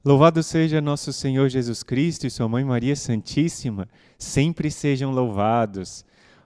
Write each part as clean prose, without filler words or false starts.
Louvado seja nosso Senhor Jesus Cristo e sua Mãe Maria Santíssima, sempre sejam louvados.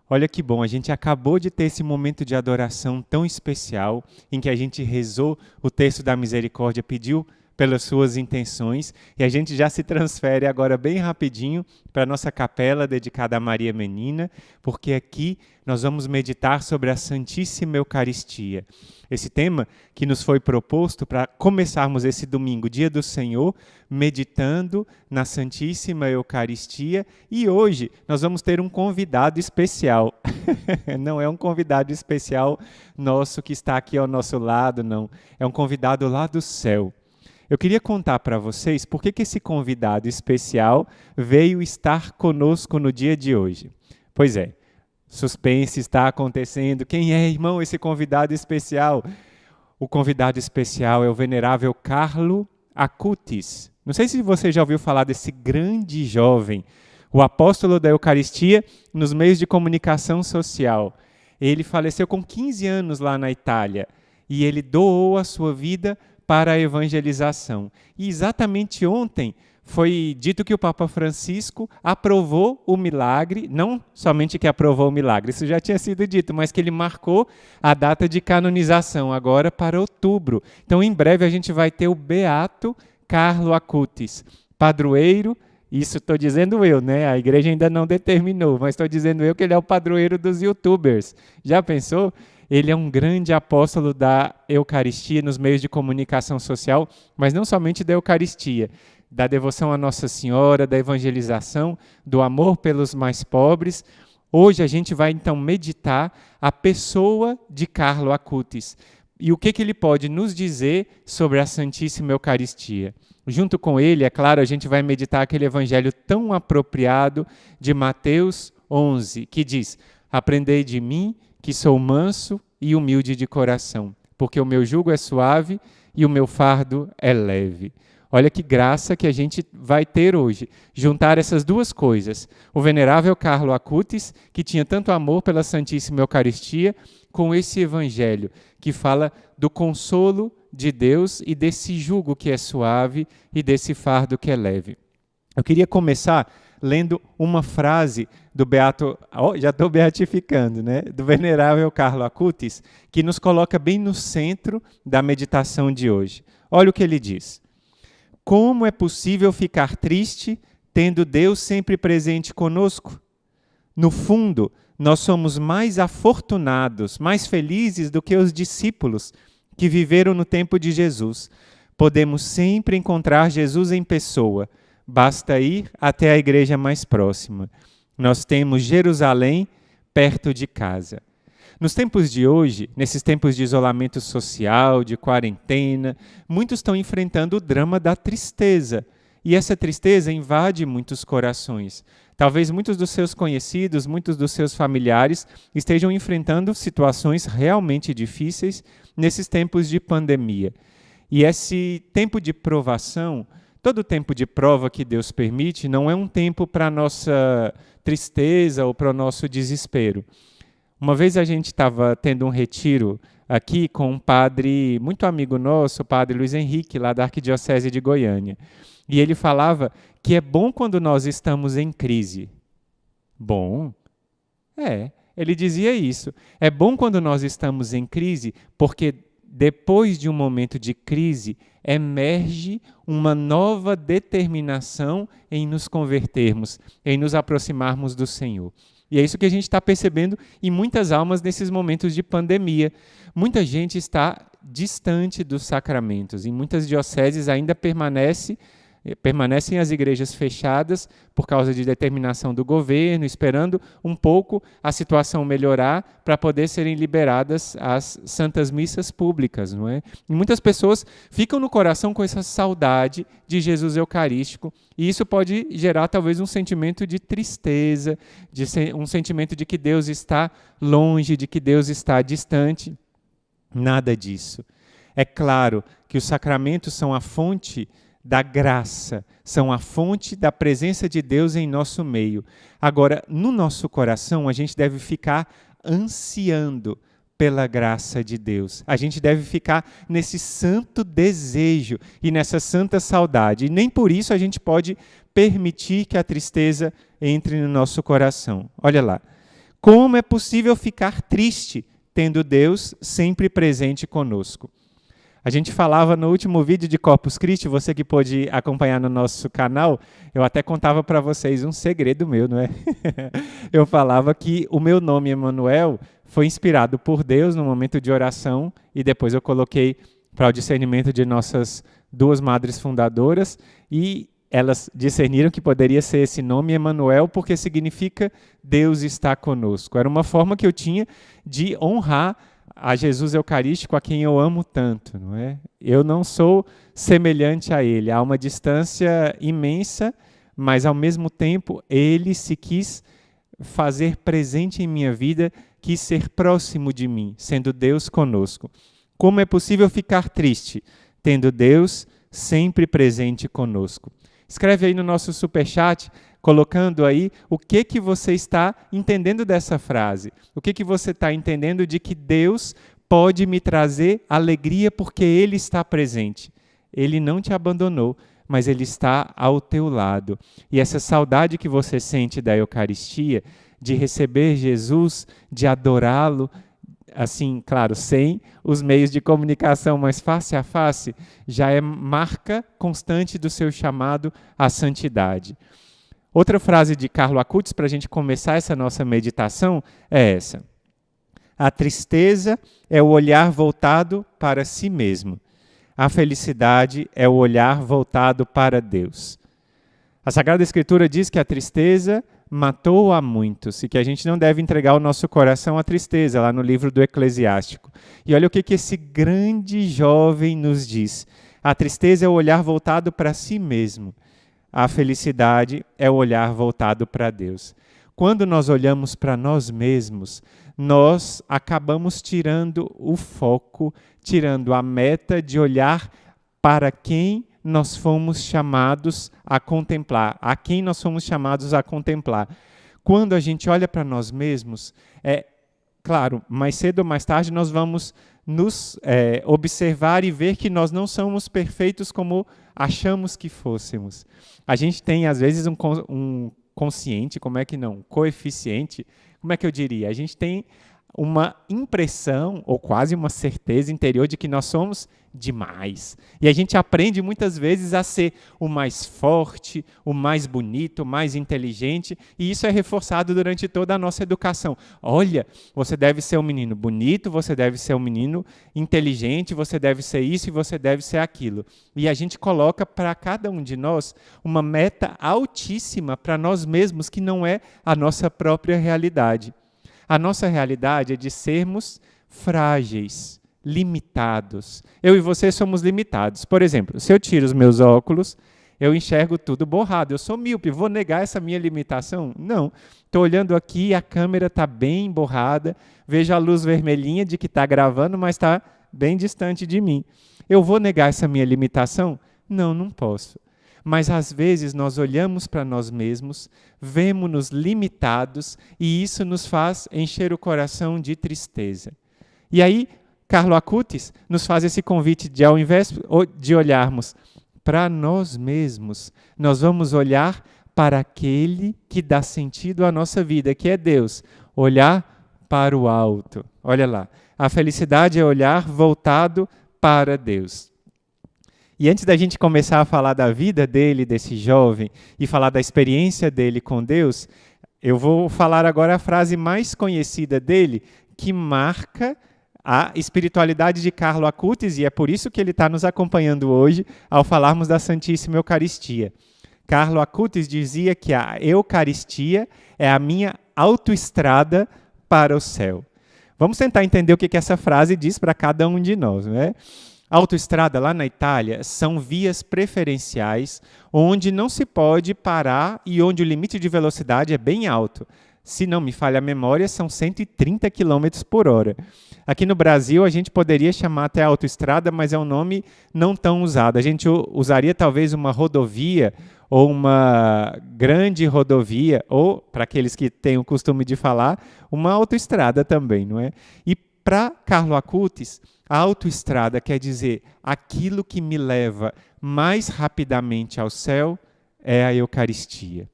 Olha que bom, a gente acabou de ter esse momento de adoração tão especial, em que a gente rezou o texto da misericórdia, pediu pelas suas intenções, e a gente já se transfere agora bem rapidinho para a nossa capela dedicada a Maria Menina, porque aqui nós vamos meditar sobre a Santíssima Eucaristia. Esse tema que nos foi proposto para começarmos esse domingo, Dia do Senhor, meditando na Santíssima Eucaristia, e hoje nós vamos ter um convidado especial. Não é um convidado especial nosso que está aqui ao nosso lado, não. É um convidado lá do céu. Eu queria contar para vocês por que esse convidado especial veio estar conosco no dia de hoje. Pois é, suspense está acontecendo. Quem é, irmão, esse convidado especial? O convidado especial é o venerável Carlo Acutis. Não sei se você já ouviu falar desse grande jovem, o apóstolo da Eucaristia nos meios de comunicação social. Ele faleceu com 15 anos lá na Itália e ele doou a sua vida para a evangelização. E exatamente ontem foi dito que o Papa Francisco aprovou o milagre, não somente que aprovou o milagre, isso já tinha sido dito, mas que ele marcou a data de canonização agora para outubro. Então, em breve, a gente vai ter o beato Carlo Acutis, padroeiro. Isso estou dizendo eu, né? A igreja ainda não determinou, mas estou dizendo eu que ele é o padroeiro dos youtubers. Já pensou? Ele é um grande apóstolo da Eucaristia nos meios de comunicação social, mas não somente da Eucaristia, da devoção à Nossa Senhora, da evangelização, do amor pelos mais pobres. Hoje a gente vai então meditar a pessoa de Carlo Acutis e o que ele pode nos dizer sobre a Santíssima Eucaristia. Junto com ele, é claro, a gente vai meditar aquele evangelho tão apropriado de Mateus 11, que diz: "Aprendei de mim, que sou manso e humilde de coração, porque o meu jugo é suave e o meu fardo é leve." Olha que graça que a gente vai ter hoje, juntar essas duas coisas. O venerável Carlo Acutis, que tinha tanto amor pela Santíssima Eucaristia, com esse evangelho que fala do consolo de Deus e desse jugo que é suave e desse fardo que é leve. Eu queria começar lendo uma frase do beato, já estou beatificando, né? Do venerável Carlo Acutis, que nos coloca bem no centro da meditação de hoje. Olha o que ele diz: "Como é possível ficar triste tendo Deus sempre presente conosco? No fundo, nós somos mais afortunados, mais felizes do que os discípulos que viveram no tempo de Jesus. Podemos sempre encontrar Jesus em pessoa. Basta ir até a igreja mais próxima. Nós temos Jerusalém perto de casa." Nos tempos de hoje, nesses tempos de isolamento social, de quarentena, muitos estão enfrentando o drama da tristeza. E essa tristeza invade muitos corações. Talvez muitos dos seus conhecidos, muitos dos seus familiares estejam enfrentando situações realmente difíceis nesses tempos de pandemia. E esse tempo de provação, todo tempo de prova que Deus permite, não é um tempo para a nossa tristeza ou para o nosso desespero. Uma vez a gente estava tendo um retiro aqui com um padre muito amigo nosso, o padre Luiz Henrique, lá da Arquidiocese de Goiânia. E ele falava que é bom quando nós estamos em crise. Bom? Ele dizia isso. É bom quando nós estamos em crise, porque depois de um momento de crise, emerge uma nova determinação em nos convertermos, em nos aproximarmos do Senhor. E é isso que a gente está percebendo em muitas almas nesses momentos de pandemia. Muita gente está distante dos sacramentos. Em muitas dioceses ainda permanecem as igrejas fechadas por causa de determinação do governo, esperando um pouco a situação melhorar para poder serem liberadas as santas missas públicas, não é? E muitas pessoas ficam no coração com essa saudade de Jesus Eucarístico, e isso pode gerar talvez um sentimento de tristeza, um sentimento de que Deus está longe, de que Deus está distante. Nada disso. É claro que os sacramentos são a fonte da graça, são a fonte da presença de Deus em nosso meio. Agora, no nosso coração, a gente deve ficar ansiando pela graça de Deus. A gente deve ficar nesse santo desejo e nessa santa saudade. E nem por isso a gente pode permitir que a tristeza entre no nosso coração. Olha lá. Como é possível ficar triste tendo Deus sempre presente conosco? A gente falava no último vídeo de Corpus Christi, você que pôde acompanhar no nosso canal, eu até contava para vocês um segredo meu, não é? Eu falava que o meu nome, Emanuel, foi inspirado por Deus no momento de oração e depois eu coloquei para o discernimento de nossas duas madres fundadoras e elas discerniram que poderia ser esse nome Emanuel porque significa Deus está conosco. Era uma forma que eu tinha de honrar a Jesus Eucarístico, a quem eu amo tanto, não é? Eu não sou semelhante a Ele, há uma distância imensa, mas ao mesmo tempo Ele se quis fazer presente em minha vida, quis ser próximo de mim, sendo Deus conosco. Como é possível ficar triste, tendo Deus sempre presente conosco? Escreve aí no nosso superchat, colocando aí o que você está entendendo dessa frase. O que você está entendendo de que Deus pode me trazer alegria porque Ele está presente. Ele não te abandonou, mas Ele está ao teu lado. E essa saudade que você sente da Eucaristia, de receber Jesus, de adorá-lo, assim, claro, sem os meios de comunicação, mas face a face, já é marca constante do seu chamado à santidade. Outra frase de Carlo Acutis, para a gente começar essa nossa meditação, é essa. A tristeza é o olhar voltado para si mesmo. A felicidade é o olhar voltado para Deus. A Sagrada Escritura diz que a tristeza matou a muitos e que a gente não deve entregar o nosso coração à tristeza, lá no livro do Eclesiástico. E olha o que esse grande jovem nos diz. A tristeza é o olhar voltado para si mesmo. A felicidade é o olhar voltado para Deus. Quando nós olhamos para nós mesmos, nós acabamos tirando o foco, tirando a meta de olhar para quem nós fomos chamados a contemplar, a quem nós fomos chamados a contemplar. Quando a gente olha para nós mesmos, claro, mais cedo ou mais tarde nós vamos nos observar e ver que nós não somos perfeitos como achamos que fôssemos. A gente tem, às vezes, um consciente, coeficiente, como é que eu diria? A gente tem uma impressão, ou quase uma certeza interior de que nós somos demais. E a gente aprende muitas vezes a ser o mais forte, o mais bonito, o mais inteligente, e isso é reforçado durante toda a nossa educação. Olha, você deve ser um menino bonito, você deve ser um menino inteligente, você deve ser isso e você deve ser aquilo. E a gente coloca para cada um de nós uma meta altíssima para nós mesmos, que não é a nossa própria realidade. A nossa realidade é de sermos frágeis, limitados. Eu e você somos limitados. Por exemplo, se eu tiro os meus óculos, eu enxergo tudo borrado. Eu sou míope, vou negar essa minha limitação? Não. Estou olhando aqui, a câmera está bem borrada, vejo a luz vermelhinha de que está gravando, mas está bem distante de mim. Eu vou negar essa minha limitação? Não, não posso. Mas às vezes nós olhamos para nós mesmos, vemos-nos limitados e isso nos faz encher o coração de tristeza. E aí, Carlo Acutis nos faz esse convite de, ao invés de olharmos para nós mesmos, nós vamos olhar para aquele que dá sentido à nossa vida, que é Deus. Olhar para o alto. Olha lá, a felicidade é olhar voltado para Deus. E antes da gente começar a falar da vida dele, desse jovem, e falar da experiência dele com Deus, eu vou falar agora a frase mais conhecida dele, que marca a espiritualidade de Carlo Acutis, e é por isso que ele está nos acompanhando hoje ao falarmos da Santíssima Eucaristia. Carlo Acutis dizia que a Eucaristia é a minha autoestrada para o céu. Vamos tentar entender o que essa frase diz para cada um de nós, não é? Autoestrada lá na Itália são vias preferenciais onde não se pode parar e onde o limite de velocidade é bem alto. Se não me falha a memória, são 130 km por hora. Aqui no Brasil, a gente poderia chamar até autoestrada, mas é um nome não tão usado. A gente usaria talvez uma rodovia ou uma grande rodovia, ou, para aqueles que têm o costume de falar, uma autoestrada também, não é? E Para Carlo Acutis, a autoestrada quer dizer aquilo que me leva mais rapidamente ao céu é a Eucaristia.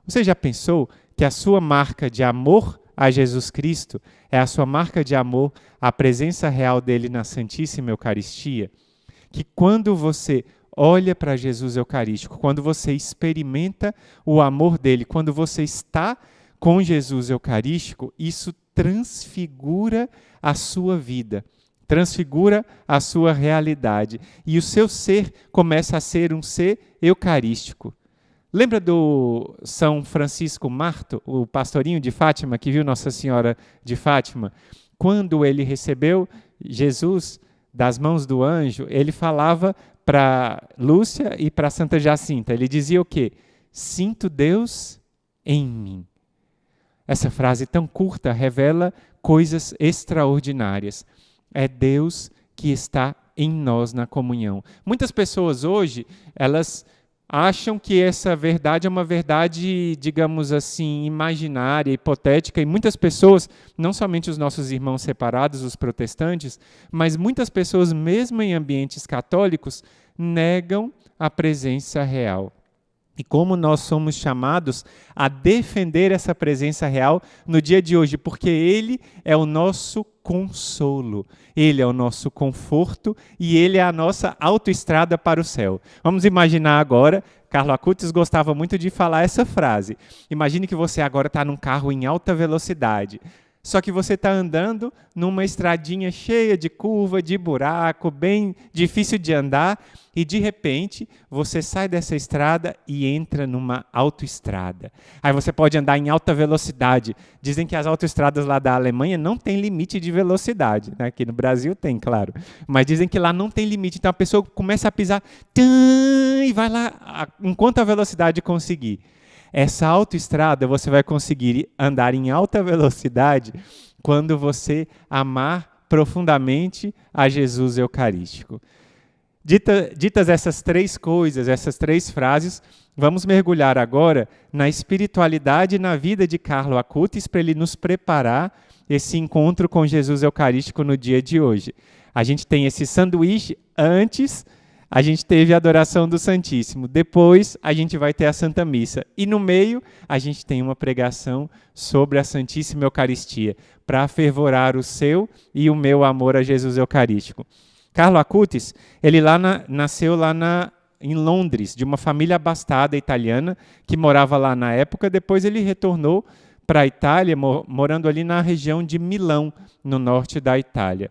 Você já pensou que a sua marca de amor a Jesus Cristo é a sua marca de amor à presença real dele na Santíssima Eucaristia? Que quando você olha para Jesus Eucarístico, quando você experimenta o amor dele, quando você está com Jesus Eucarístico, isso transfigura a sua vida, transfigura a sua realidade. E o seu ser começa a ser um ser eucarístico. Lembra do São Francisco Marto, o pastorinho de Fátima, que viu Nossa Senhora de Fátima? Quando ele recebeu Jesus das mãos do anjo, ele falava para Lúcia e para Santa Jacinta. Ele dizia o quê? Sinto Deus em mim. Essa frase tão curta revela coisas extraordinárias. É Deus que está em nós na comunhão. Muitas pessoas hoje, elas acham que essa verdade é uma verdade, digamos assim, imaginária, hipotética, e muitas pessoas, não somente os nossos irmãos separados, os protestantes, mas muitas pessoas, mesmo em ambientes católicos, negam a presença real. E como nós somos chamados a defender essa presença real no dia de hoje, porque Ele é o nosso consolo, Ele é o nosso conforto e Ele é a nossa autoestrada para o céu. Vamos imaginar agora, Carlo Acutis gostava muito de falar essa frase. Imagine que você agora está num carro em alta velocidade. Só que você está andando numa estradinha cheia de curva, de buraco, bem difícil de andar, e de repente você sai dessa estrada e entra numa autoestrada. Aí você pode andar em alta velocidade. Dizem que as autoestradas lá da Alemanha não têm limite de velocidade, né? Aqui no Brasil tem, claro. Mas dizem que lá não tem limite. Então a pessoa começa a pisar e vai lá enquanto a velocidade conseguir. Essa autoestrada você vai conseguir andar em alta velocidade quando você amar profundamente a Jesus Eucarístico. Ditas essas três coisas, essas três frases, vamos mergulhar agora na espiritualidade e na vida de Carlo Acutis para ele nos preparar esse encontro com Jesus Eucarístico no dia de hoje. A gente tem esse sanduíche antes. A gente teve a adoração do Santíssimo. Depois, a gente vai ter a Santa Missa. E no meio, a gente tem uma pregação sobre a Santíssima Eucaristia, para fervorar o seu e o meu amor a Jesus Eucarístico. Carlo Acutis, ele nasceu em Londres, de uma família abastada italiana, que morava lá na época. Depois ele retornou para a Itália, morando ali na região de Milão, no norte da Itália.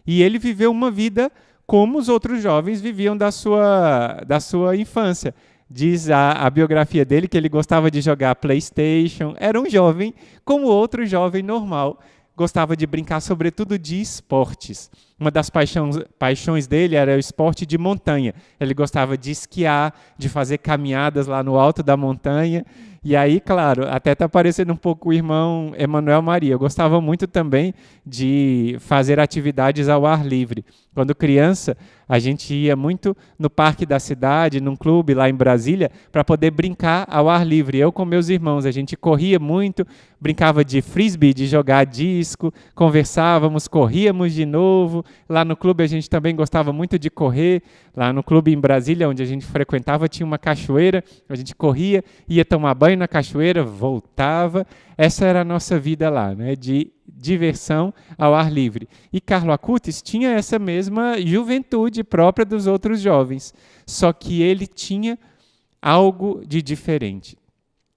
E ele viveu uma vida como os outros jovens viviam da sua infância. Diz a biografia dele que ele gostava de jogar PlayStation, era um jovem como outro jovem normal, gostava de brincar sobretudo de esportes. Uma das paixões dele era o esporte de montanha. Ele gostava de esquiar, de fazer caminhadas lá no alto da montanha. E aí, claro, até está parecendo um pouco o irmão Emanuel Maria. Eu gostava muito também de fazer atividades ao ar livre. Quando criança, a gente ia muito no parque da cidade, num clube lá em Brasília, para poder brincar ao ar livre. Eu com meus irmãos, a gente corria muito, brincava de frisbee, de jogar disco, conversávamos, corríamos de novo. Lá no clube a gente também gostava muito de correr. Lá no clube em Brasília, onde a gente frequentava, tinha uma cachoeira, a gente corria, ia tomar banho na cachoeira, voltava. Essa era a nossa vida lá, né? De diversão ao ar livre. E Carlo Acutis tinha essa mesma juventude própria dos outros jovens, só que ele tinha algo de diferente.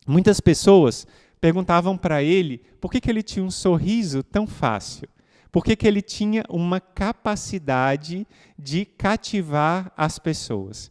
Muitas pessoas perguntavam para ele por que ele tinha um sorriso tão fácil, por que ele tinha uma capacidade de cativar as pessoas.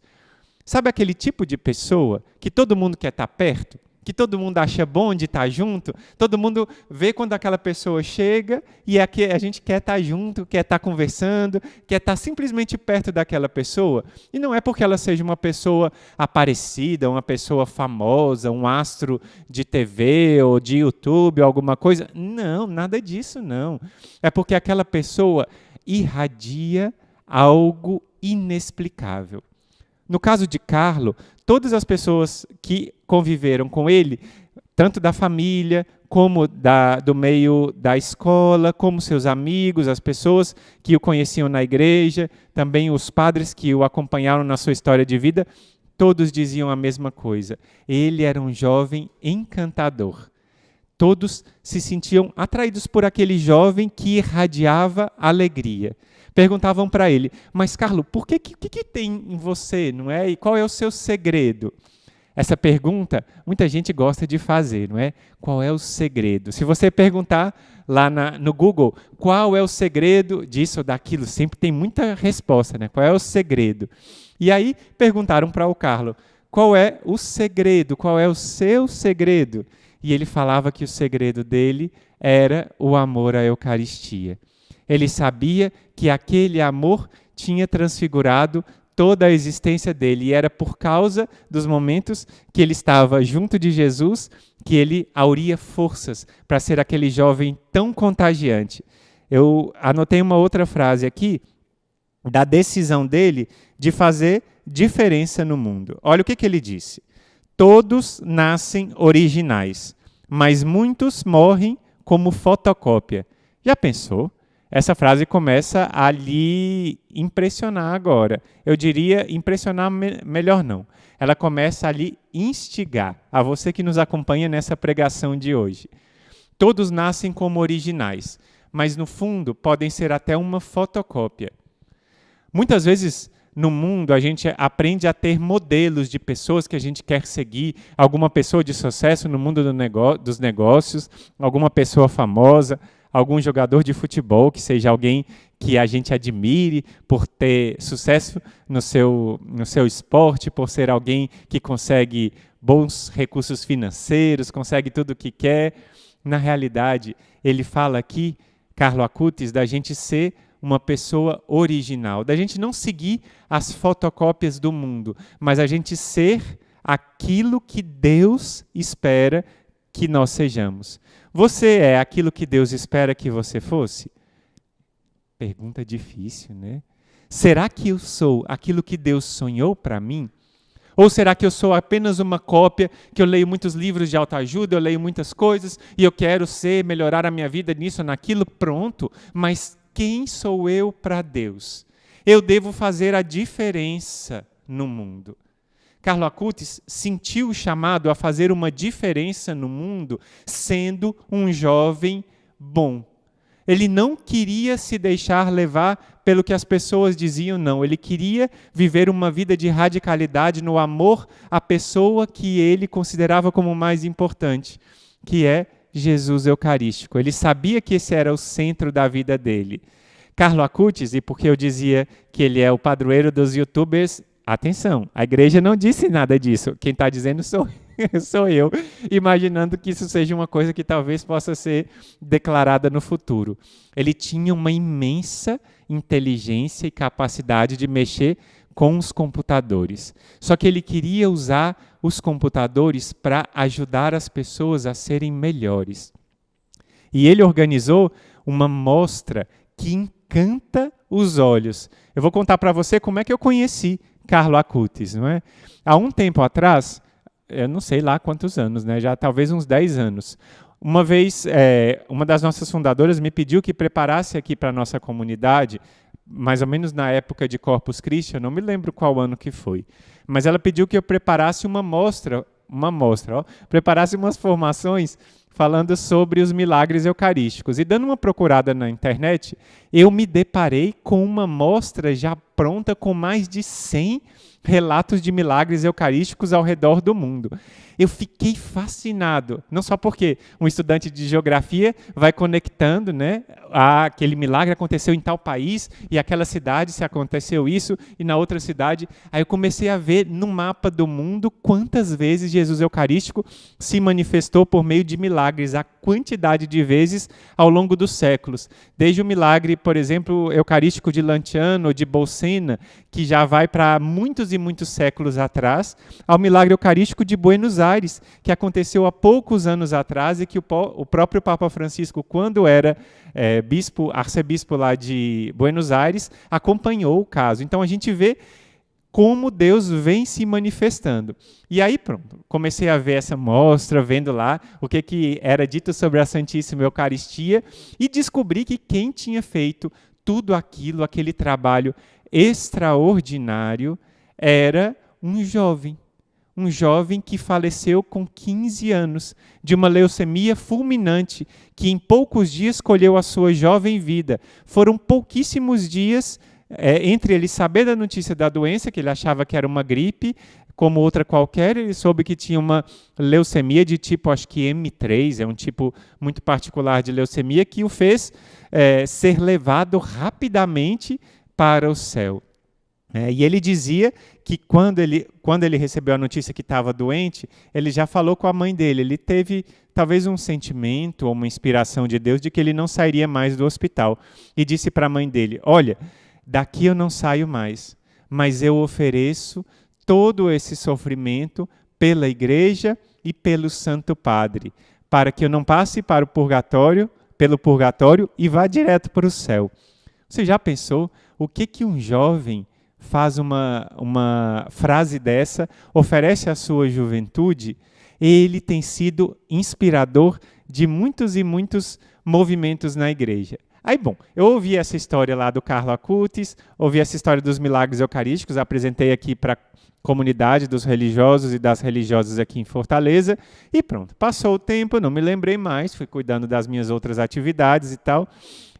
Sabe aquele tipo de pessoa que todo mundo quer estar perto? Que todo mundo acha bom de estar junto, todo mundo vê quando aquela pessoa chega e a gente quer estar junto, quer estar conversando, quer estar simplesmente perto daquela pessoa. E não é porque ela seja uma pessoa aparecida, uma pessoa famosa, um astro de TV ou de YouTube ou alguma coisa. Não, nada disso não. É porque aquela pessoa irradia algo inexplicável. No caso de Carlo, todas as pessoas que conviveram com ele tanto da família, como do meio da escola, como seus amigos, as pessoas que o conheciam na igreja, também os padres que o acompanharam na sua história de vida, todos diziam a mesma coisa. Ele era um jovem encantador. Todos se sentiam atraídos por aquele jovem que irradiava alegria. Perguntavam para ele, mas Carlos, por que tem em você, não é? E qual é o seu segredo? Essa pergunta muita gente gosta de fazer, não é? Qual é o segredo? Se você perguntar lá no Google, qual é o segredo disso ou daquilo, sempre tem muita resposta, né? Qual é o segredo? E aí perguntaram para o Carlos, qual é o segredo? Qual é o seu segredo? E ele falava que o segredo dele era o amor à Eucaristia. Ele sabia que aquele amor tinha transfigurado toda a existência dele, e era por causa dos momentos que ele estava junto de Jesus que ele auria forças para ser aquele jovem tão contagiante. Eu anotei uma outra frase aqui, da decisão dele de fazer diferença no mundo. Olha o que ele disse. Todos nascem originais, mas muitos morrem como fotocópia. Já pensou? Essa frase começa a lhe impressionar agora. Eu diria impressionar melhor não. Ela começa a lhe instigar, a você que nos acompanha nessa pregação de hoje. Todos nascem como originais, mas no fundo podem ser até uma fotocópia. Muitas vezes no mundo a gente aprende a ter modelos de pessoas que a gente quer seguir, alguma pessoa de sucesso no mundo dos negócios, alguma pessoa famosa, algum jogador de futebol que seja alguém que a gente admire por ter sucesso no seu esporte, por ser alguém que consegue bons recursos financeiros, consegue tudo o que quer. Na realidade, ele fala aqui, Carlo Acutis, da gente ser uma pessoa original, da gente não seguir as fotocópias do mundo, mas a gente ser aquilo que Deus espera que nós sejamos. Você é aquilo que Deus espera que você fosse? Pergunta difícil, né? Será que eu sou aquilo que Deus sonhou para mim? Ou será que eu sou apenas uma cópia, que eu leio muitos livros de autoajuda, eu leio muitas coisas e eu quero melhorar a minha vida nisso ou naquilo, pronto, mas quem sou eu para Deus? Eu devo fazer a diferença no mundo. Carlo Acutis sentiu o chamado a fazer uma diferença no mundo sendo um jovem bom. Ele não queria se deixar levar pelo que as pessoas diziam, não. Ele queria viver uma vida de radicalidade no amor à pessoa que ele considerava como mais importante, que é Jesus Eucarístico. Ele sabia que esse era o centro da vida dele. Carlo Acutis, e porque eu dizia que ele é o padroeiro dos youtubers, atenção, a igreja não disse nada disso. Quem está dizendo sou eu, imaginando que isso seja uma coisa que talvez possa ser declarada no futuro. Ele tinha uma imensa inteligência e capacidade de mexer com os computadores. Só que ele queria usar os computadores para ajudar as pessoas a serem melhores. E ele organizou uma mostra que encanta os olhos. Eu vou contar para você como é que eu conheci Carlo Acutis, não é? Há um tempo atrás, eu não sei lá quantos anos, né? Já talvez uns 10 anos. Uma vez, uma das nossas fundadoras me pediu que preparasse aqui para a nossa comunidade, mais ou menos na época de Corpus Christi, eu não me lembro qual ano que foi, mas ela pediu que eu preparasse uma mostra, preparasse umas formações falando sobre os milagres eucarísticos. E dando uma procurada na internet, eu me deparei com uma mostra já pronta com mais de 100 relatos de milagres eucarísticos ao redor do mundo. Eu fiquei fascinado, não só porque um estudante de geografia vai conectando, né, aquele milagre aconteceu em tal país e aquela cidade se aconteceu isso e na outra cidade. Aí eu comecei a ver no mapa do mundo quantas vezes Jesus Eucarístico se manifestou por meio de milagres, a quantidade de vezes ao longo dos séculos. Desde o milagre, por exemplo, eucarístico de Lanciano, de Bolsena, que já vai para muitos e muitos séculos atrás, ao milagre eucarístico de Buenos Aires, que aconteceu há poucos anos atrás e que o próprio Papa Francisco, quando era arcebispo lá de Buenos Aires, acompanhou o caso. Então a gente vê como Deus vem se manifestando. E aí, pronto, comecei a ver essa mostra, vendo lá o que era dito sobre a Santíssima Eucaristia, e descobri que quem tinha feito tudo aquilo, aquele trabalho extraordinário, era um jovem que faleceu com 15 anos, de uma leucemia fulminante, que em poucos dias colheu a sua jovem vida. Foram pouquíssimos dias entre ele saber da notícia da doença, que ele achava que era uma gripe, como outra qualquer, ele soube que tinha uma leucemia de tipo, acho que M3, é um tipo muito particular de leucemia, que o fez ser levado rapidamente para o céu. E ele dizia que quando ele recebeu a notícia que estava doente, ele já falou com a mãe dele. Ele teve talvez um sentimento ou uma inspiração de Deus de que ele não sairia mais do hospital. E disse para a mãe dele, olha, daqui eu não saio mais, mas eu ofereço todo esse sofrimento pela igreja e pelo Santo Padre, para que eu não passe pelo purgatório e vá direto para o céu. Você já pensou o que um jovem faz uma frase dessa, oferece à sua juventude? Ele tem sido inspirador de muitos e muitos movimentos na igreja. Aí, bom, eu ouvi essa história lá do Carlo Acutis, ouvi essa história dos milagres eucarísticos, apresentei aqui para a comunidade dos religiosos e das religiosas aqui em Fortaleza, e pronto, passou o tempo, não me lembrei mais, fui cuidando das minhas outras atividades e tal.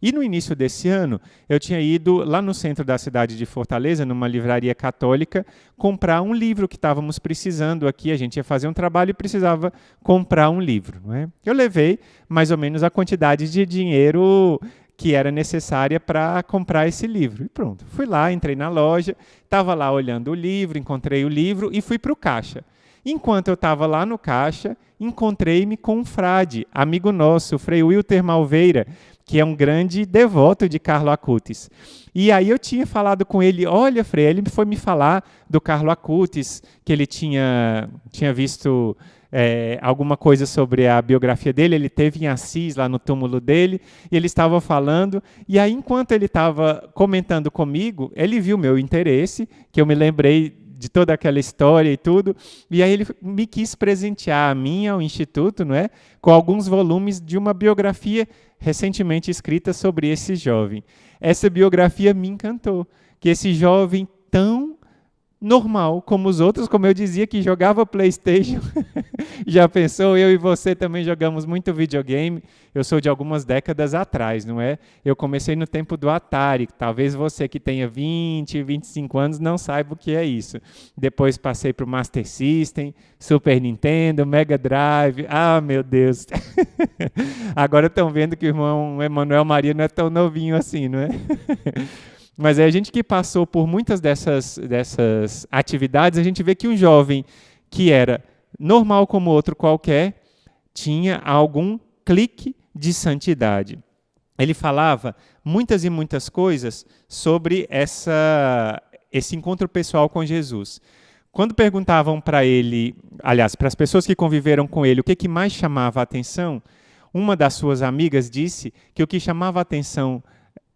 E no início desse ano, eu tinha ido lá no centro da cidade de Fortaleza, numa livraria católica, comprar um livro que estávamos precisando aqui. A gente ia fazer um trabalho e precisava comprar um livro. Não é? Eu levei mais ou menos a quantidade de dinheiro que era necessária para comprar esse livro. E pronto, fui lá, entrei na loja, estava lá olhando o livro, encontrei o livro e fui para o caixa. Enquanto eu estava lá no caixa, encontrei-me com um frade, amigo nosso, o Frei Wilter Malveira, que é um grande devoto de Carlo Acutis. E aí eu tinha falado com ele, olha, Frei, ele foi me falar do Carlo Acutis, que ele tinha visto alguma coisa sobre a biografia dele, ele teve em Assis, lá no túmulo dele, e ele estava falando, e aí enquanto ele estava comentando comigo, ele viu meu interesse, que eu me lembrei de toda aquela história e tudo, e aí ele me quis presentear a mim, ao Instituto, não é, com alguns volumes de uma biografia recentemente escrita sobre esse jovem. Essa biografia me encantou, que esse jovem tão normal como os outros, como eu dizia, que jogava PlayStation, já pensou, eu e você também jogamos muito videogame, eu sou de algumas décadas atrás, não é? Eu comecei no tempo do Atari, talvez você que tenha 20, 25 anos não saiba o que é isso. Depois passei para o Master System, Super Nintendo, Mega Drive, meu Deus. Agora estão vendo que o irmão Emanuel Maria não é tão novinho assim, não é? Mas a gente que passou por muitas dessas atividades, a gente vê que um jovem que era normal como outro qualquer, tinha algum clique de santidade. Ele falava muitas e muitas coisas sobre esse encontro pessoal com Jesus. Quando perguntavam para ele, aliás, para as pessoas que conviveram com ele, o que mais chamava a atenção, uma das suas amigas disse que o que chamava a atenção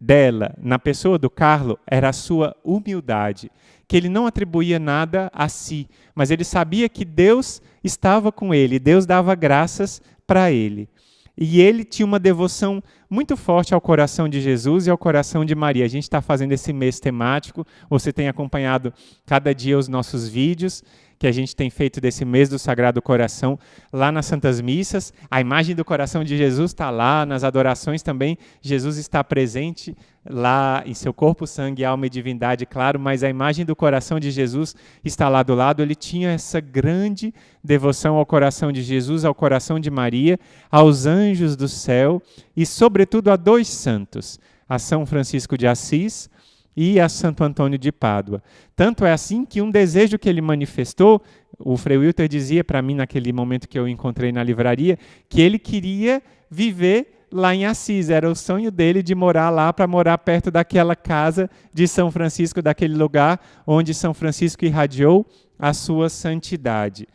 dela, na pessoa do Carlo, era a sua humildade, que ele não atribuía nada a si, mas ele sabia que Deus estava com ele, Deus dava graças para ele. E ele tinha uma devoção muito forte ao coração de Jesus e ao coração de Maria. A gente está fazendo esse mês temático, você tem acompanhado cada dia os nossos vídeos, que a gente tem feito desse mês do Sagrado Coração, lá nas Santas Missas. A imagem do coração de Jesus está lá, nas adorações também, Jesus está presente lá em seu corpo, sangue, alma e divindade, claro, mas a imagem do coração de Jesus está lá do lado. Ele tinha essa grande devoção ao coração de Jesus, ao coração de Maria, aos anjos do céu e, sobretudo, a dois santos, a São Francisco de Assis e a Santo Antônio de Pádua. Tanto é assim que um desejo que ele manifestou, o Frei Wilter dizia para mim naquele momento que eu o encontrei na livraria, que ele queria viver lá em Assis, era o sonho dele de morar lá, para morar perto daquela casa de São Francisco, daquele lugar onde São Francisco irradiou a sua santidade.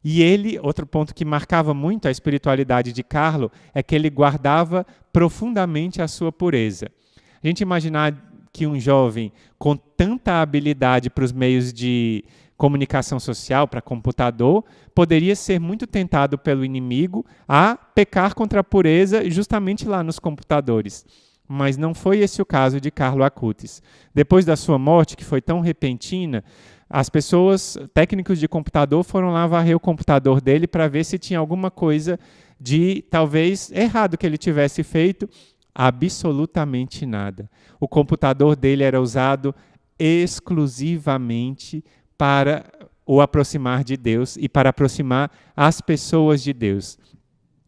E ele, outro ponto que marcava muito a espiritualidade de Carlo, é que ele guardava profundamente a sua pureza. A gente imaginar que um jovem com tanta habilidade para os meios de comunicação social, para computador, poderia ser muito tentado pelo inimigo a pecar contra a pureza justamente lá nos computadores. Mas não foi esse o caso de Carlo Acutis. Depois da sua morte, que foi tão repentina, as pessoas, técnicos de computador, foram lá varrer o computador dele para ver se tinha alguma coisa de, talvez, errado que ele tivesse feito. Absolutamente nada. O computador dele era usado exclusivamente para o aproximar de Deus e para aproximar as pessoas de Deus.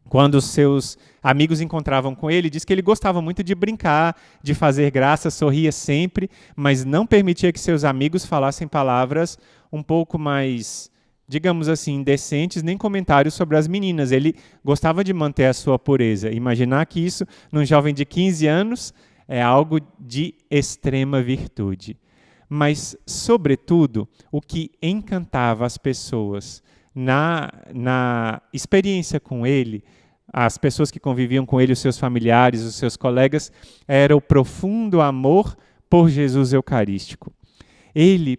Quando os seus amigos encontravam com ele, diz que ele gostava muito de brincar, de fazer graça, sorria sempre, mas não permitia que seus amigos falassem palavras um pouco mais, digamos assim, indecentes, nem comentários sobre as meninas. Ele gostava de manter a sua pureza. Imaginar que isso, num jovem de 15 anos, é algo de extrema virtude. Mas, sobretudo, o que encantava as pessoas na experiência com ele, as pessoas que conviviam com ele, os seus familiares, os seus colegas, era o profundo amor por Jesus Eucarístico. Ele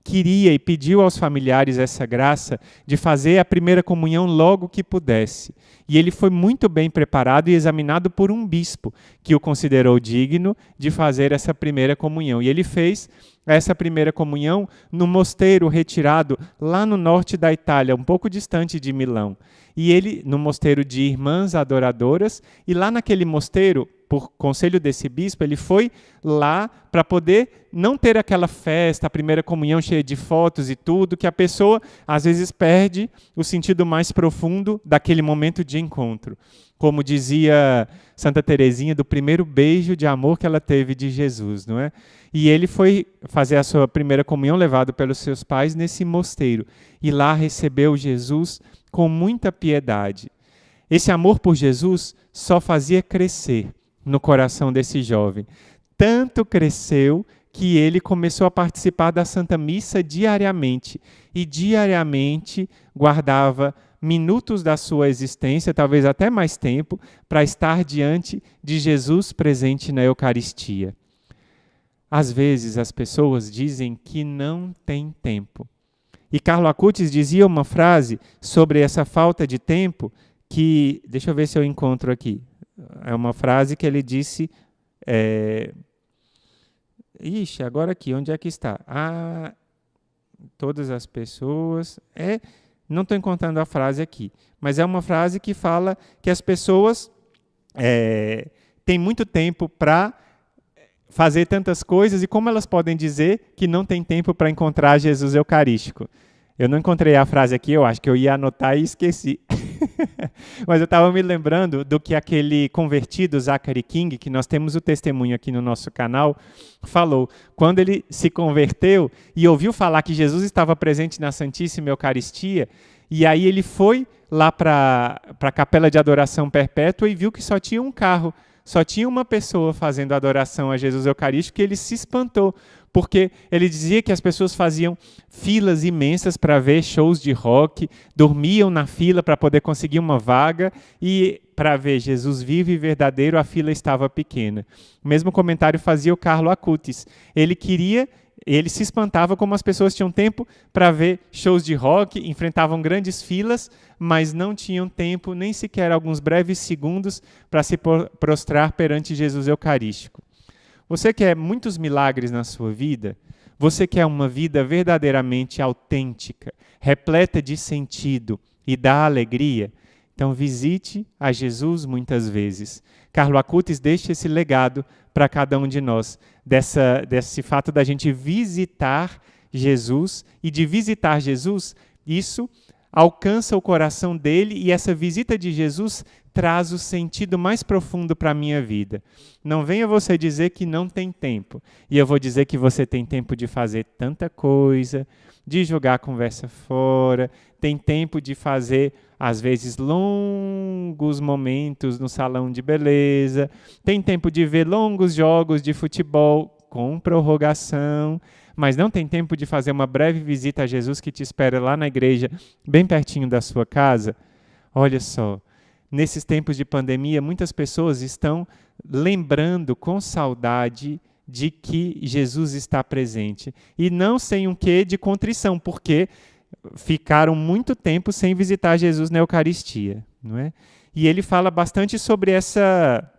queria e pediu aos familiares essa graça de fazer a primeira comunhão logo que pudesse. E ele foi muito bem preparado e examinado por um bispo, que o considerou digno de fazer essa primeira comunhão. E ele fez essa primeira comunhão no mosteiro retirado lá no norte da Itália, um pouco distante de Milão. E ele, no mosteiro de Irmãs Adoradoras, e lá naquele mosteiro, por conselho desse bispo, ele foi lá para poder não ter aquela festa, a primeira comunhão cheia de fotos e tudo, que a pessoa às vezes perde o sentido mais profundo daquele momento de encontro. Como dizia Santa Teresinha, do primeiro beijo de amor que ela teve de Jesus, não é? E ele foi fazer a sua primeira comunhão, levado pelos seus pais, nesse mosteiro. E lá recebeu Jesus com muita piedade. Esse amor por Jesus só fazia crescer no coração desse jovem. Tanto cresceu que ele começou a participar da Santa Missa diariamente. E diariamente guardava minutos da sua existência, talvez até mais tempo, para estar diante de Jesus presente na Eucaristia. Às vezes as pessoas dizem que não tem tempo. E Carlo Acutis dizia uma frase sobre essa falta de tempo que, deixa eu ver se eu encontro aqui, é uma frase que ele disse, agora aqui, onde é que está? Todas as pessoas, não estou encontrando a frase aqui, mas é uma frase que fala que as pessoas têm muito tempo para fazer tantas coisas, e como elas podem dizer que não tem tempo para encontrar Jesus Eucarístico? Eu não encontrei a frase aqui, eu acho que eu ia anotar e esqueci. Mas eu estava me lembrando do que aquele convertido, Zachary King, que nós temos o testemunho aqui no nosso canal, falou. Quando ele se converteu e ouviu falar que Jesus estava presente na Santíssima Eucaristia, e aí ele foi lá para a Capela de Adoração Perpétua e viu que só tinha um carro, só tinha uma pessoa fazendo adoração a Jesus Eucarístico, e ele se espantou, porque ele dizia que as pessoas faziam filas imensas para ver shows de rock, dormiam na fila para poder conseguir uma vaga, e para ver Jesus vivo e verdadeiro, a fila estava pequena. O mesmo comentário fazia o Carlo Acutis. Ele se espantava como as pessoas tinham tempo para ver shows de rock, enfrentavam grandes filas, mas não tinham tempo, nem sequer alguns breves segundos, para se prostrar perante Jesus Eucarístico. Você quer muitos milagres na sua vida? Você quer uma vida verdadeiramente autêntica, repleta de sentido e da alegria? Então visite a Jesus muitas vezes. Carlo Acutis deixa esse legado para cada um de nós, desse fato da gente visitar Jesus, e de visitar Jesus, isso alcança o coração dele, e essa visita de Jesus traz o sentido mais profundo para a minha vida. Não venha você dizer que não tem tempo, e eu vou dizer que você tem tempo de fazer tanta coisa, de jogar a conversa fora, tem tempo de fazer, às vezes, longos momentos no salão de beleza, tem tempo de ver longos jogos de futebol com prorrogação, mas não tem tempo de fazer uma breve visita a Jesus que te espera lá na igreja, bem pertinho da sua casa? Olha só, nesses tempos de pandemia, muitas pessoas estão lembrando com saudade de que Jesus está presente. E não sem um quê de contrição, porque ficaram muito tempo sem visitar Jesus na Eucaristia, não é? E ele fala bastante sobre essa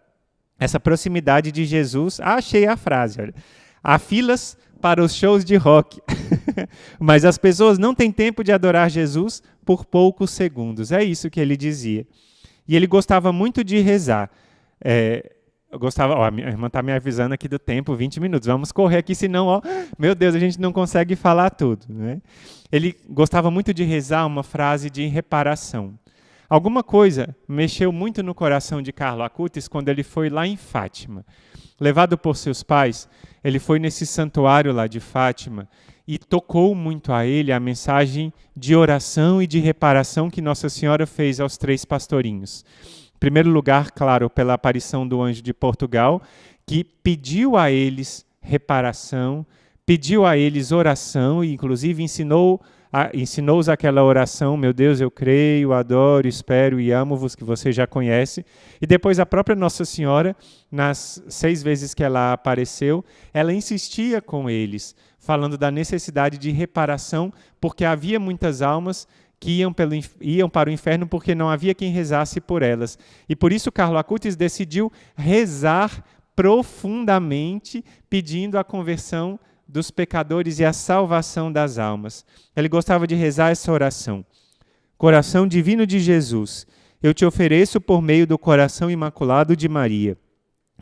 proximidade de Jesus. Achei a frase, olha. Há filas para os shows de rock, mas as pessoas não têm tempo de adorar Jesus por poucos segundos. É isso que ele dizia. E ele gostava muito de rezar. A minha irmã está me avisando aqui do tempo, 20 minutos. Vamos correr aqui, senão, meu Deus, a gente não consegue falar tudo, né? Ele gostava muito de rezar uma frase de reparação. Alguma coisa mexeu muito no coração de Carlo Acutis quando ele foi lá em Fátima. Levado por seus pais, ele foi nesse santuário lá de Fátima e tocou muito a ele a mensagem de oração e de reparação que Nossa Senhora fez aos 3 pastorinhos. Em primeiro lugar, claro, pela aparição do anjo de Portugal, que pediu a eles reparação, pediu a eles oração e, inclusive, ensinou-os aquela oração: meu Deus, eu creio, adoro, espero e amo-vos, que você já conhece. E depois a própria Nossa Senhora, nas 6 vezes que ela apareceu, ela insistia com eles, falando da necessidade de reparação, porque havia muitas almas que iam para o inferno porque não havia quem rezasse por elas. E por isso Carlo Acutis decidiu rezar profundamente, pedindo a conversão dos pecadores e a salvação das almas. Ele gostava de rezar essa oração: Coração divino de Jesus, eu te ofereço por meio do coração imaculado de Maria,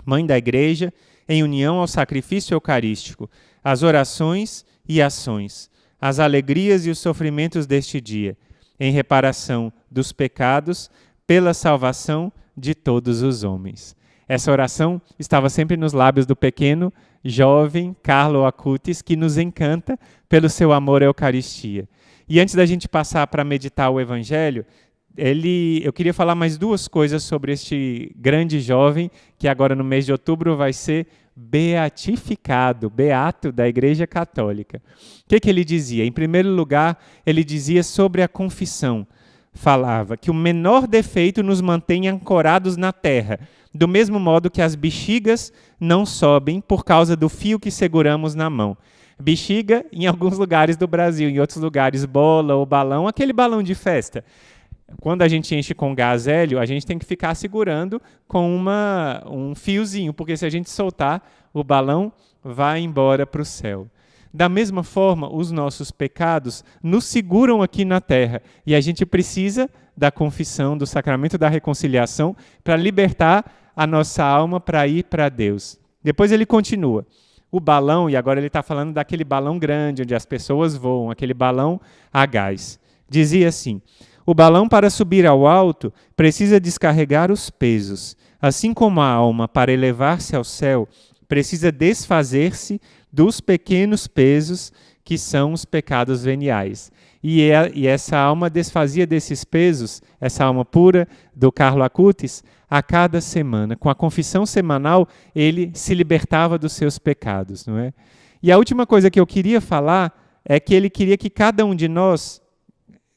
Mãe da Igreja, em união ao sacrifício eucarístico, as orações e ações, as alegrias e os sofrimentos deste dia, em reparação dos pecados, pela salvação de todos os homens. Essa oração estava sempre nos lábios do pequeno, jovem Carlo Acutis, que nos encanta pelo seu amor à Eucaristia. E antes da gente passar para meditar o Evangelho, eu queria falar mais 2 coisas sobre este grande jovem, que agora no mês de outubro vai ser beatificado, beato da Igreja Católica. O que ele dizia? Em primeiro lugar, ele dizia sobre a confissão. Falava que o menor defeito nos mantém ancorados na terra, do mesmo modo que as bexigas não sobem por causa do fio que seguramos na mão. Bexiga em alguns lugares do Brasil, em outros lugares bola ou balão, aquele balão de festa. Quando a gente enche com gás hélio, a gente tem que ficar segurando com um fiozinho, porque se a gente soltar, o balão vai embora para o céu. Da mesma forma, os nossos pecados nos seguram aqui na terra e a gente precisa da confissão, do sacramento da reconciliação para libertar a nossa alma para ir para Deus. Depois ele continua. O balão, e agora ele está falando daquele balão grande, onde as pessoas voam, aquele balão a gás. Dizia assim: o balão, para subir ao alto, precisa descarregar os pesos, assim como a alma, para elevar-se ao céu, precisa desfazer-se dos pequenos pesos que são os pecados veniais. E essa alma desfazia desses pesos, essa alma pura do Carlo Acutis, a cada semana. Com a confissão semanal, ele se libertava dos seus pecados, não é? E a última coisa que eu queria falar é que ele queria que cada um de nós,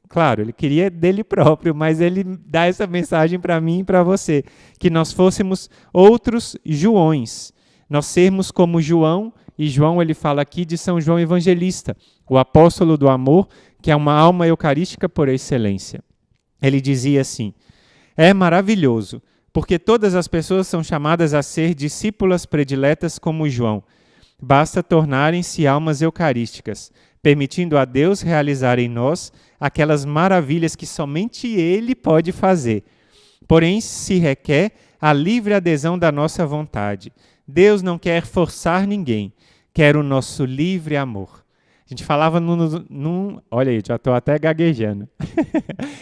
claro, ele queria dele próprio, mas ele dá essa mensagem para mim e para você, que nós fôssemos outros Joões, nós sermos como João. E João, ele fala aqui de São João Evangelista, o apóstolo do amor, que é uma alma eucarística por excelência. Ele dizia assim: é maravilhoso, porque todas as pessoas são chamadas a ser discípulas prediletas como João. Basta tornarem-se almas eucarísticas, permitindo a Deus realizar em nós aquelas maravilhas que somente Ele pode fazer. Porém, se requer a livre adesão da nossa vontade. Deus não quer forçar ninguém, quer o nosso livre amor. A gente falava olha aí, já estou até gaguejando.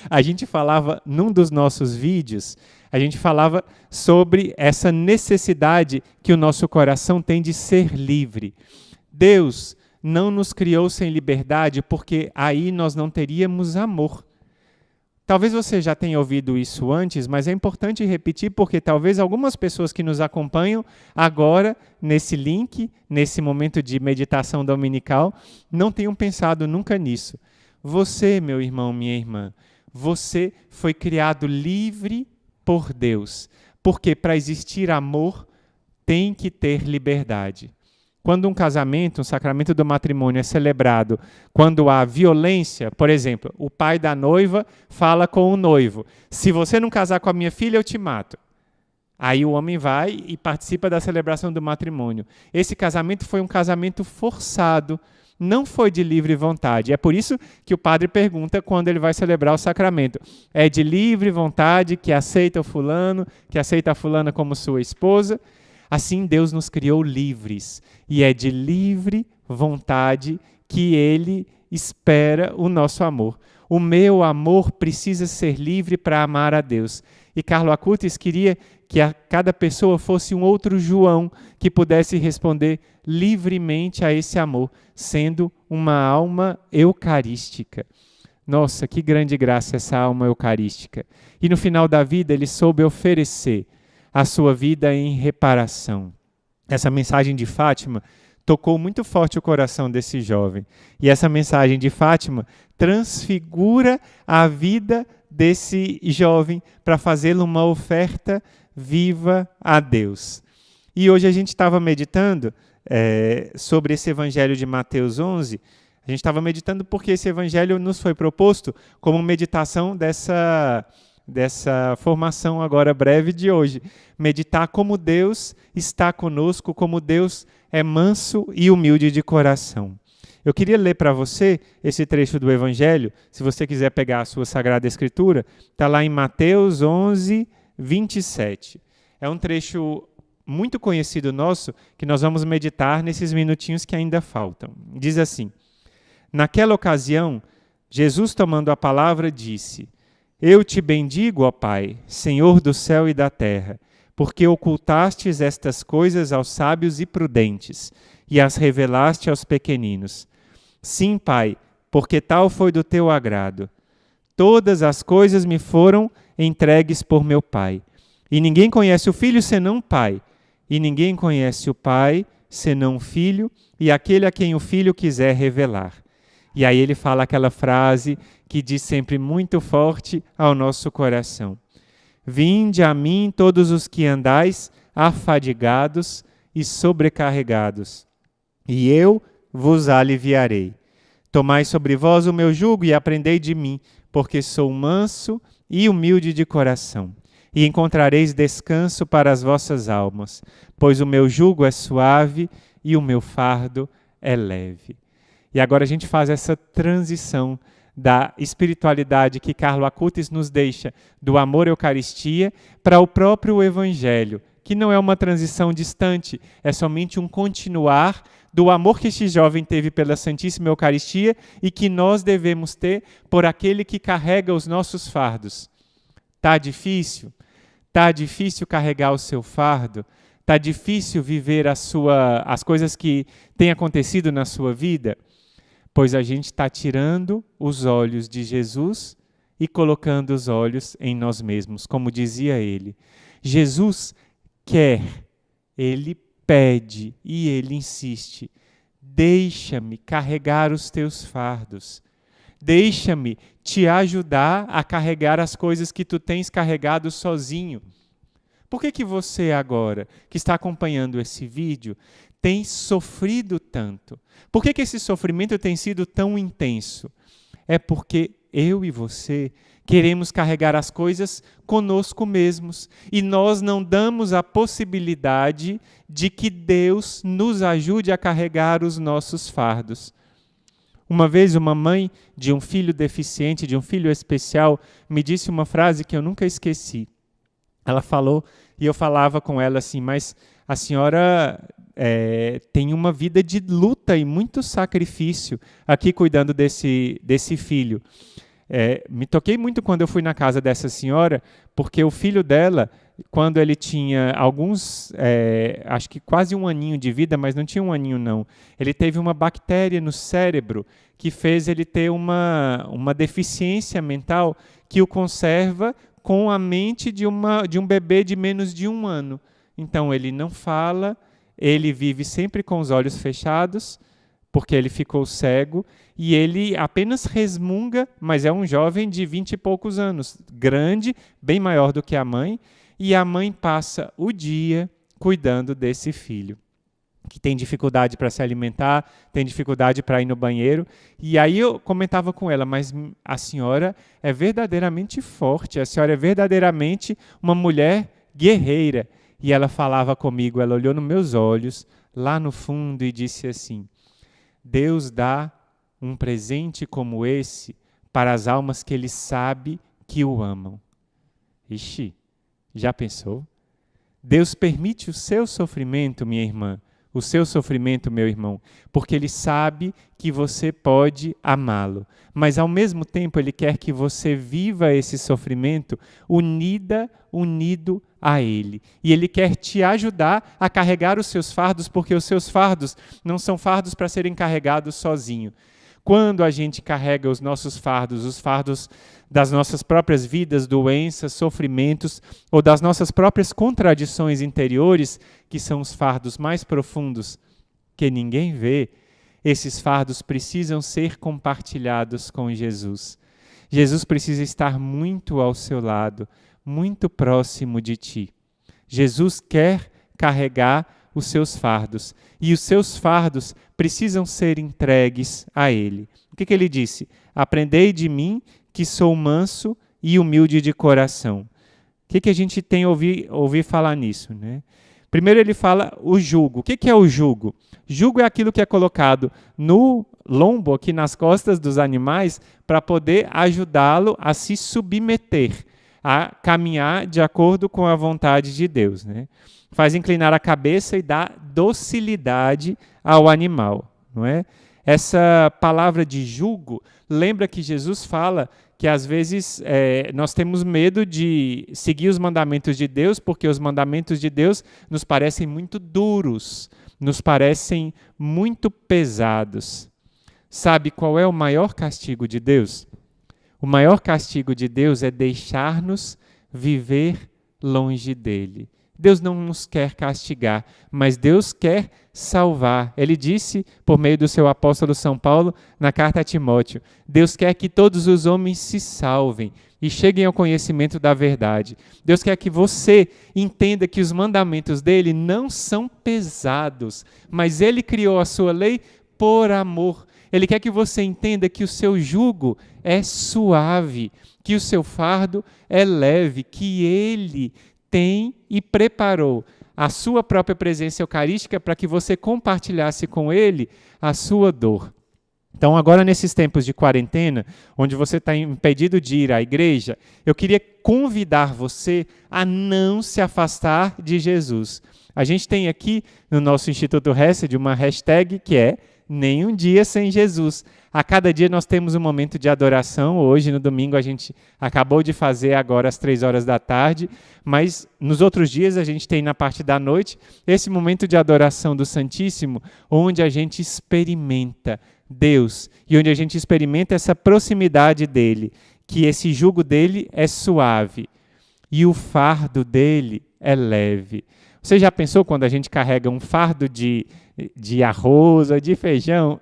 A gente falava num dos nossos vídeos, a gente falava sobre essa necessidade que o nosso coração tem de ser livre. Deus não nos criou sem liberdade, porque aí nós não teríamos amor. Talvez você já tenha ouvido isso antes, mas é importante repetir, porque talvez algumas pessoas que nos acompanham agora, nesse link, nesse momento de meditação dominical, não tenham pensado nunca nisso. Você, meu irmão, minha irmã, você foi criado livre por Deus, porque para existir amor tem que ter liberdade. Quando um casamento, um sacramento do matrimônio é celebrado, quando há violência, por exemplo, o pai da noiva fala com o noivo: se você não casar com a minha filha, eu te mato. Aí o homem vai e participa da celebração do matrimônio. Esse casamento foi um casamento forçado, não foi de livre vontade. É por isso que o padre pergunta quando ele vai celebrar o sacramento. É de livre vontade que aceita o fulano, que aceita a fulana como sua esposa? Assim Deus nos criou livres. E é de livre vontade que Ele espera o nosso amor. O meu amor precisa ser livre para amar a Deus. E Carlo Acutis queria que a cada pessoa fosse um outro João que pudesse responder livremente a esse amor, sendo uma alma eucarística. Nossa, que grande graça essa alma eucarística. E no final da vida ele soube oferecer a sua vida em reparação. Essa mensagem de Fátima tocou muito forte o coração desse jovem. E essa mensagem de Fátima transfigura a vida desse jovem para fazê-lo uma oferta viva a Deus. E hoje a gente estava meditando sobre esse evangelho de Mateus 11. A gente estava meditando porque esse evangelho nos foi proposto como meditação dessa formação agora breve de hoje. Meditar como Deus está conosco, como Deus é manso e humilde de coração. Eu queria ler para você esse trecho do Evangelho, se você quiser pegar a sua Sagrada Escritura, está lá em Mateus 11, 27. É um trecho muito conhecido nosso, que nós vamos meditar nesses minutinhos que ainda faltam. Diz assim: naquela ocasião, Jesus, tomando a palavra, disse: eu te bendigo, ó Pai, Senhor do céu e da terra, porque ocultastes estas coisas aos sábios e prudentes, e as revelaste aos pequeninos. Sim, Pai, porque tal foi do teu agrado. Todas as coisas me foram entregues por meu Pai. E ninguém conhece o Filho senão o Pai, e ninguém conhece o Pai senão o Filho, e aquele a quem o Filho quiser revelar. E aí ele fala aquela frase que diz sempre muito forte ao nosso coração: vinde a mim todos os que andais afadigados e sobrecarregados, e eu vos aliviarei. Tomai sobre vós o meu jugo e aprendei de mim, porque sou manso e humilde de coração, e encontrareis descanso para as vossas almas, pois o meu jugo é suave e o meu fardo é leve. E agora a gente faz essa transição da espiritualidade que Carlo Acutis nos deixa, do amor à Eucaristia, para o próprio Evangelho, que não é uma transição distante, é somente um continuar do amor que este jovem teve pela Santíssima Eucaristia e que nós devemos ter por aquele que carrega os nossos fardos. Tá difícil? Tá difícil carregar o seu fardo? Tá difícil viver as coisas que têm acontecido na sua vida? Pois a gente está tirando os olhos de Jesus e colocando os olhos em nós mesmos, como dizia ele. Jesus quer, ele pede e ele insiste: deixa-me carregar os teus fardos, deixa-me te ajudar a carregar as coisas que tu tens carregado sozinho. Por que você agora, que está acompanhando esse vídeo, tem sofrido tanto? Por que esse sofrimento tem sido tão intenso? É porque eu e você queremos carregar as coisas conosco mesmos e nós não damos a possibilidade de que Deus nos ajude a carregar os nossos fardos. Uma vez uma mãe de um filho deficiente, de um filho especial, me disse uma frase que eu nunca esqueci. Ela falou, e eu falava com ela assim: mas a senhora tem uma vida de luta e muito sacrifício aqui cuidando desse filho. Me toquei muito quando eu fui na casa dessa senhora, porque o filho dela, quando ele tinha acho que quase um aninho de vida, mas não tinha um aninho não, ele teve uma bactéria no cérebro que fez ele ter uma deficiência mental que o conserva com a mente de um bebê de menos de 1 ano. Então ele não fala, ele vive sempre com os olhos fechados, porque ele ficou cego, e ele apenas resmunga, mas é um jovem de 20 e poucos anos, grande, bem maior do que a mãe, e a mãe passa o dia cuidando desse filho. que tem dificuldade para se alimentar, tem dificuldade para ir no banheiro. E aí eu comentava com ela, mas a senhora é verdadeiramente forte, a senhora é verdadeiramente uma mulher guerreira. E ela falava comigo, ela olhou nos meus olhos, lá no fundo, e disse assim: Deus dá um presente como esse para as almas que Ele sabe que o amam. Ixi, já pensou? Deus permite o seu sofrimento, minha irmã, o seu sofrimento, meu irmão, porque Ele sabe que você pode amá-lo. Mas, ao mesmo tempo, Ele quer que você viva esse sofrimento unido a Ele. E Ele quer te ajudar a carregar os seus fardos, porque os seus fardos não são fardos para serem carregados sozinho. Quando a gente carrega os nossos fardos, os fardos das nossas próprias vidas, doenças, sofrimentos, ou das nossas próprias contradições interiores, que são os fardos mais profundos que ninguém vê, esses fardos precisam ser compartilhados com Jesus. Jesus precisa estar muito ao seu lado, muito próximo de ti. Jesus quer carregar os seus fardos, e os seus fardos precisam ser entregues a Ele. O que Ele disse? Aprendei de mim, que sou manso e humilde de coração. O que a gente tem ouvir falar nisso, né? Primeiro ele fala o jugo. O que é o jugo? Jugo é aquilo que é colocado no lombo, aqui nas costas dos animais, para poder ajudá-lo a se submeter, a caminhar de acordo com a vontade de Deus, né? Faz inclinar a cabeça e dá docilidade ao animal, não é? Essa palavra de jugo lembra que Jesus fala que às vezes nós temos medo de seguir os mandamentos de Deus, porque os mandamentos de Deus nos parecem muito duros, nos parecem muito pesados. Sabe qual é o maior castigo de Deus? O maior castigo de Deus é deixar-nos viver longe dele. Deus não nos quer castigar, mas Deus quer salvar. Ele disse, por meio do seu apóstolo São Paulo, na carta a Timóteo, Deus quer que todos os homens se salvem e cheguem ao conhecimento da verdade. Deus quer que você entenda que os mandamentos dele não são pesados, mas ele criou a sua lei por amor. Ele quer que você entenda que o seu jugo é suave, que o seu fardo é leve, que ele tem e preparou a sua própria presença eucarística para que você compartilhasse com ele a sua dor. Então, agora nesses tempos de quarentena, onde você está impedido de ir à igreja, eu queria convidar você a não se afastar de Jesus. A gente tem aqui no nosso Instituto Hesed uma hashtag que é "Nem um dia sem Jesus". A cada dia nós temos um momento de adoração. Hoje, no domingo, a gente acabou de fazer agora às 15h, mas nos outros dias a gente tem na parte da noite esse momento de adoração do Santíssimo, onde a gente experimenta Deus e onde a gente experimenta essa proximidade dele, que esse jugo dele é suave e o fardo dele é leve. Você já pensou quando a gente carrega um fardo de arroz ou de feijão?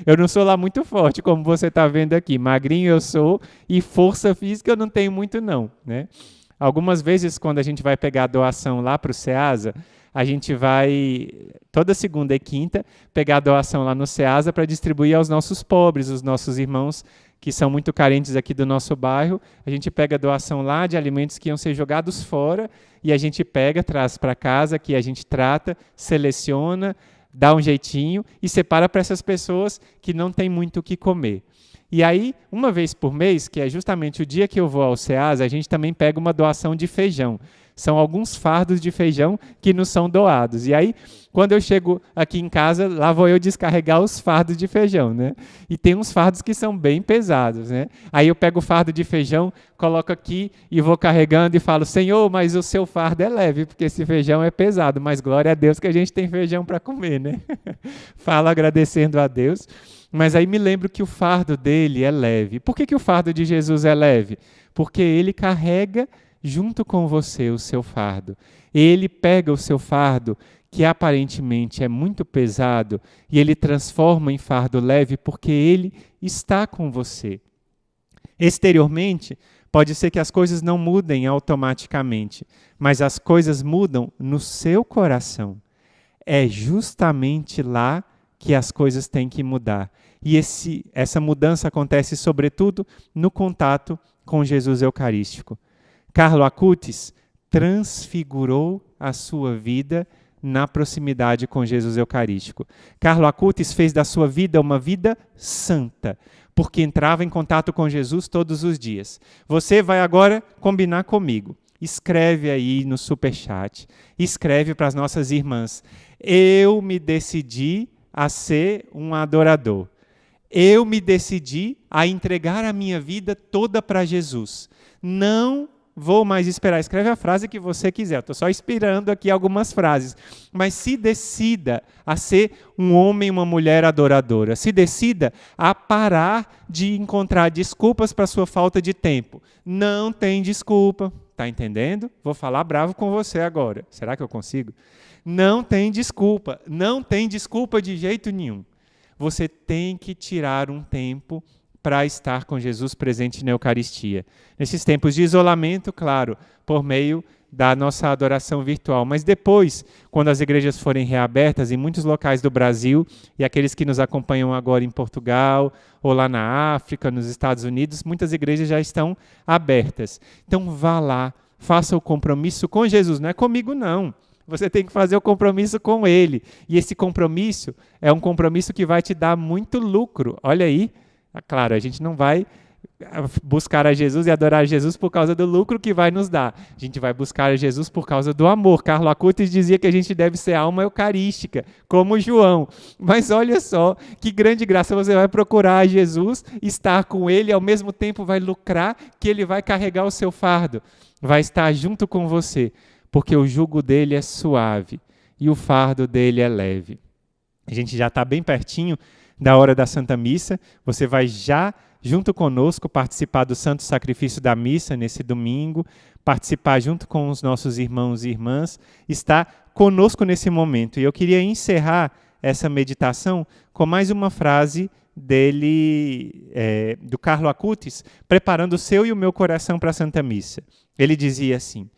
Eu não sou lá muito forte, como você está vendo aqui. Magrinho eu sou e força física eu não tenho muito não, né? Algumas vezes, quando a gente vai pegar a doação lá para o SEASA, a gente vai, toda segunda e quinta, pegar a doação lá no SEASA para distribuir aos nossos pobres, os nossos irmãos que são muito carentes aqui do nosso bairro. A gente pega a doação lá de alimentos que iam ser jogados fora e a gente pega, traz para casa, que a gente trata, seleciona, dá um jeitinho e separa para essas pessoas que não têm muito o que comer. E aí, uma vez por mês, que é justamente o dia que eu vou ao SEASA, a gente também pega uma doação de feijão. São alguns fardos de feijão que nos são doados. E aí, quando eu chego aqui em casa, lá vou eu descarregar os fardos de feijão, né? E tem uns fardos que são bem pesados, né? Aí eu pego o fardo de feijão, coloco aqui e vou carregando e falo: Senhor, mas o seu fardo é leve, porque esse feijão é pesado. Mas glória a Deus que a gente tem feijão para comer, né? Falo agradecendo a Deus. Mas aí me lembro que o fardo dele é leve. Por que o fardo de Jesus é leve? Porque ele carrega junto com você o seu fardo. Ele pega o seu fardo, que aparentemente é muito pesado, e ele transforma em fardo leve porque ele está com você. Exteriormente, pode ser que as coisas não mudem automaticamente, mas as coisas mudam no seu coração. é justamente lá que as coisas têm que mudar. E essa mudança acontece, sobretudo, no contato com Jesus Eucarístico. Carlo Acutis transfigurou a sua vida na proximidade com Jesus Eucarístico. Carlo Acutis fez da sua vida uma vida santa, porque entrava em contato com Jesus todos os dias. Você vai agora combinar comigo. Escreve aí no superchat, escreve para as nossas irmãs. Eu me decidi a ser um adorador. Eu me decidi a entregar a minha vida toda para Jesus. Não vou mais esperar. Escreve a frase que você quiser. Estou só esperando aqui algumas frases. Mas se decida a ser um homem e uma mulher adoradora. Se decida a parar de encontrar desculpas para a sua falta de tempo. Não tem desculpa. Está entendendo? Vou falar bravo com você agora. Será que eu consigo? Não tem desculpa. Não tem desculpa de jeito nenhum. Você tem que tirar um tempo para estar com Jesus presente na Eucaristia. Nesses tempos de isolamento, claro, por meio da nossa adoração virtual. Mas depois, quando as igrejas forem reabertas em muitos locais do Brasil, e aqueles que nos acompanham agora em Portugal, ou lá na África, nos Estados Unidos, muitas igrejas já estão abertas. Então vá lá, faça o compromisso com Jesus. Não é comigo, não. Você tem que fazer o compromisso com Ele. E esse compromisso é um compromisso que vai te dar muito lucro. Olha aí, claro, a gente não vai buscar a Jesus e adorar a Jesus por causa do lucro que vai nos dar. A gente vai buscar a Jesus por causa do amor. Carlo Acutis dizia que a gente deve ser alma eucarística, como João. Mas olha só, que grande graça, você vai procurar a Jesus, estar com Ele, e ao mesmo tempo vai lucrar que Ele vai carregar o seu fardo, vai estar junto com você. Porque o jugo dele é suave e o fardo dele é leve. A gente já está bem pertinho da hora da Santa Missa. Você vai já, junto conosco, participar do Santo Sacrifício da Missa nesse domingo, participar junto com os nossos irmãos e irmãs, estar conosco nesse momento. E eu queria encerrar essa meditação com mais uma frase dele, do Carlo Acutis, preparando o seu e o meu coração para a Santa Missa. Ele dizia assim: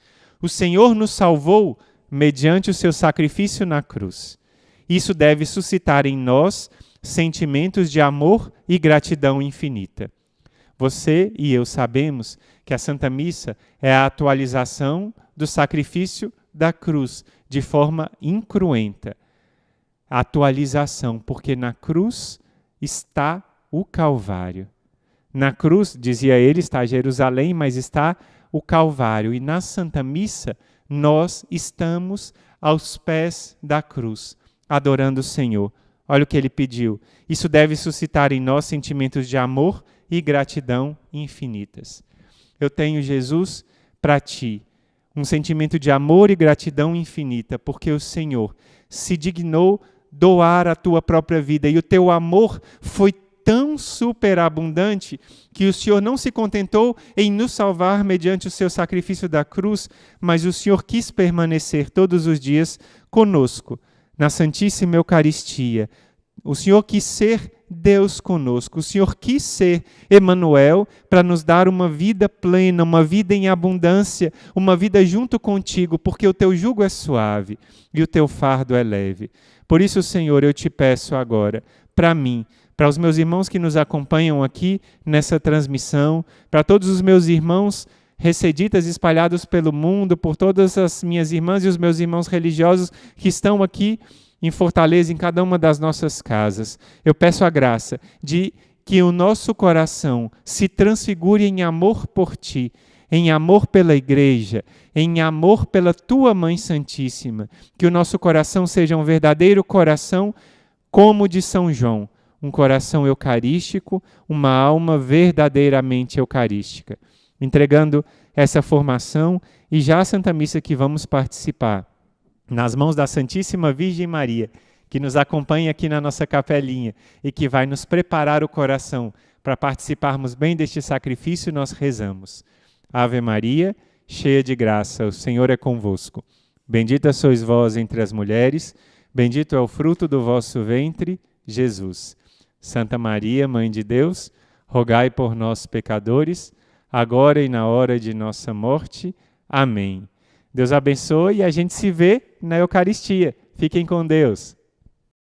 o Senhor nos salvou mediante o seu sacrifício na cruz. Isso deve suscitar em nós sentimentos de amor e gratidão infinita. Você e eu sabemos que a Santa Missa é a atualização do sacrifício da cruz de forma incruenta. A atualização, porque na cruz está o Calvário. Na cruz, dizia ele, está Jerusalém, mas está o Calvário. E na Santa Missa, nós estamos aos pés da cruz, adorando o Senhor. Olha o que ele pediu. Isso deve suscitar em nós sentimentos de amor e gratidão infinitas. Eu tenho, Jesus, para ti, um sentimento de amor e gratidão infinita, porque o Senhor se dignou doar a tua própria vida, e o teu amor foi tão superabundante que o Senhor não se contentou em nos salvar mediante o seu sacrifício da cruz, mas o Senhor quis permanecer todos os dias conosco, na Santíssima Eucaristia. O Senhor quis ser Deus conosco, o Senhor quis ser Emanuel para nos dar uma vida plena, uma vida em abundância, uma vida junto contigo, porque o teu jugo é suave e o teu fardo é leve. Por isso, Senhor, eu te peço agora, para mim, para os meus irmãos que nos acompanham aqui nessa transmissão, para todos os meus irmãos receditas espalhados pelo mundo, por todas as minhas irmãs e os meus irmãos religiosos que estão aqui em Fortaleza, em cada uma das nossas casas. Eu peço a graça de que o nosso coração se transfigure em amor por Ti, em amor pela Igreja, em amor pela Tua Mãe Santíssima. Que o nosso coração seja um verdadeiro coração como o de São João, um coração eucarístico, uma alma verdadeiramente eucarística. Entregando essa formação e já a Santa Missa que vamos participar, nas mãos da Santíssima Virgem Maria, que nos acompanha aqui na nossa capelinha e que vai nos preparar o coração para participarmos bem deste sacrifício, nós rezamos. Ave Maria, cheia de graça, o Senhor é convosco. Bendita sois vós entre as mulheres, bendito é o fruto do vosso ventre, Jesus. Santa Maria, Mãe de Deus, rogai por nós, pecadores, agora e na hora de nossa morte. Amém. Deus abençoe e a gente se vê na Eucaristia. Fiquem com Deus.